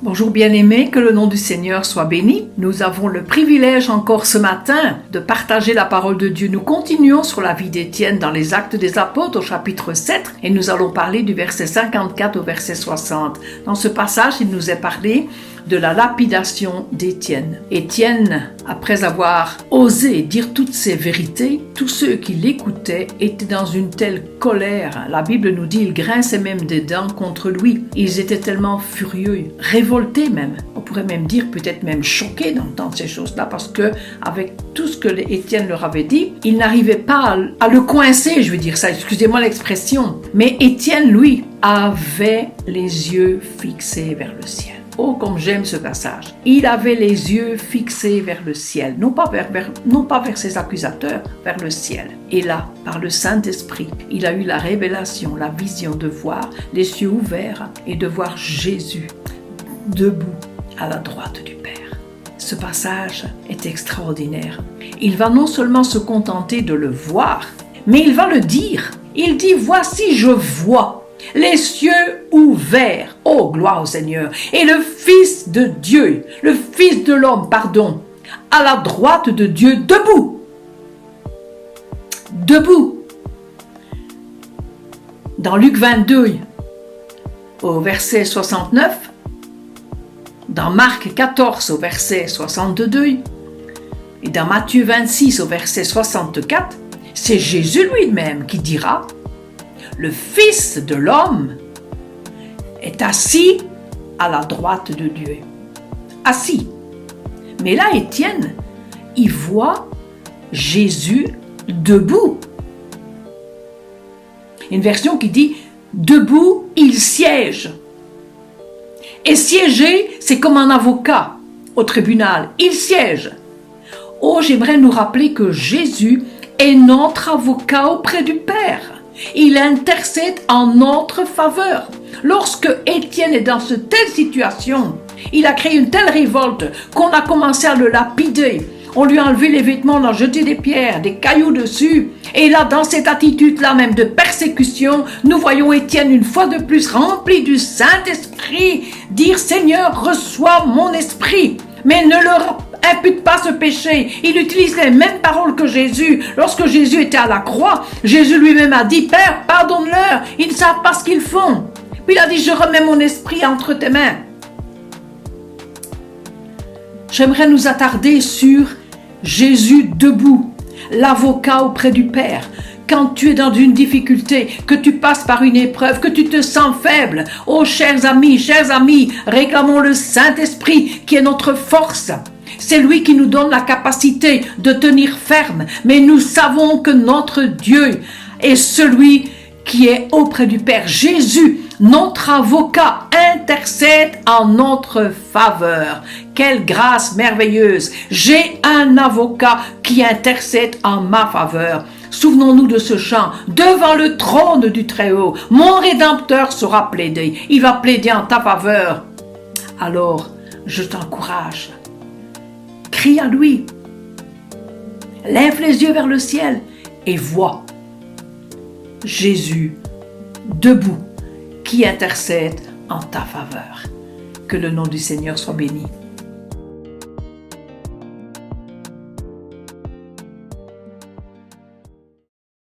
Bonjour bien-aimés, que le nom du Seigneur soit béni. Nous avons le privilège encore ce matin de partager la parole de Dieu. Nous continuons sur la vie d'Étienne dans les Actes des Apôtres au chapitre 7 et nous allons parler du verset 54 au verset 60. Dans ce passage, il nous est parlé de la lapidation d'Étienne. Étienne, après avoir osé dire toutes ces vérités, tous ceux qui l'écoutaient étaient dans une telle colère. La Bible nous dit, ils grinçaient même des dents contre lui. Ils étaient tellement furieux, révoltés même. On pourrait même dire, peut-être même choqués d'entendre ces choses-là, parce que avec tout ce que Étienne leur avait dit, ils n'arrivaient pas à le coincer, je veux dire ça, excusez-moi l'expression. Mais Étienne, lui, avait les yeux fixés vers le ciel. Oh, comme j'aime ce passage. Il avait les yeux fixés vers le ciel, non pas vers ses accusateurs, vers le ciel. Et là, par le Saint-Esprit, il a eu la révélation, la vision de voir les cieux ouverts et de voir Jésus debout à la droite du Père. Ce passage est extraordinaire. Il va non seulement se contenter de le voir, mais il va le dire. Il dit, voici je vois les cieux ouverts, oh gloire au Seigneur, et le Fils de Dieu, le Fils de l'homme, à la droite de Dieu, debout. Debout. Dans Luc 22, au verset 69, dans Marc 14, au verset 62, et dans Matthieu 26, au verset 64, c'est Jésus lui-même qui dira: le Fils de l'homme est assis à la droite de Dieu. Assis. Mais là, Étienne, il voit Jésus debout. Une version qui dit « debout, il siège ». Et siéger, c'est comme un avocat au tribunal. Il siège. Oh, j'aimerais nous rappeler que Jésus est notre avocat auprès du Père. Il intercède en notre faveur. Lorsque Étienne est dans cette telle situation, il a créé une telle révolte qu'on a commencé à le lapider. On lui a enlevé les vêtements, on a jeté des pierres, des cailloux dessus. Et là, dans cette attitude-là même de persécution, nous voyons Étienne une fois de plus rempli du Saint-Esprit dire « Seigneur, reçois mon esprit ». Mais ne leur impute pas ce péché. Il utilise les mêmes paroles que Jésus. Lorsque Jésus était à la croix, Jésus lui-même a dit « Père, pardonne-leur, ils ne savent pas ce qu'ils font ». Puis il a dit « Je remets mon esprit entre tes mains ». J'aimerais nous attarder sur Jésus debout, l'avocat auprès du Père. Quand tu es dans une difficulté, que tu passes par une épreuve, que tu te sens faible, oh chers amis, réclamons le Saint-Esprit qui est notre force. C'est lui qui nous donne la capacité de tenir ferme. Mais nous savons que notre Dieu est celui qui est auprès du Père. Jésus, notre avocat, intercède en notre faveur. Quelle grâce merveilleuse! J'ai un avocat qui intercède en ma faveur. Souvenons-nous de ce chant. Devant le trône du Très-Haut, mon Rédempteur sera plaidé. Il va plaider en ta faveur. Alors, je t'encourage. Crie à lui. Lève les yeux vers le ciel et vois Jésus debout qui intercède en ta faveur. Que le nom du Seigneur soit béni.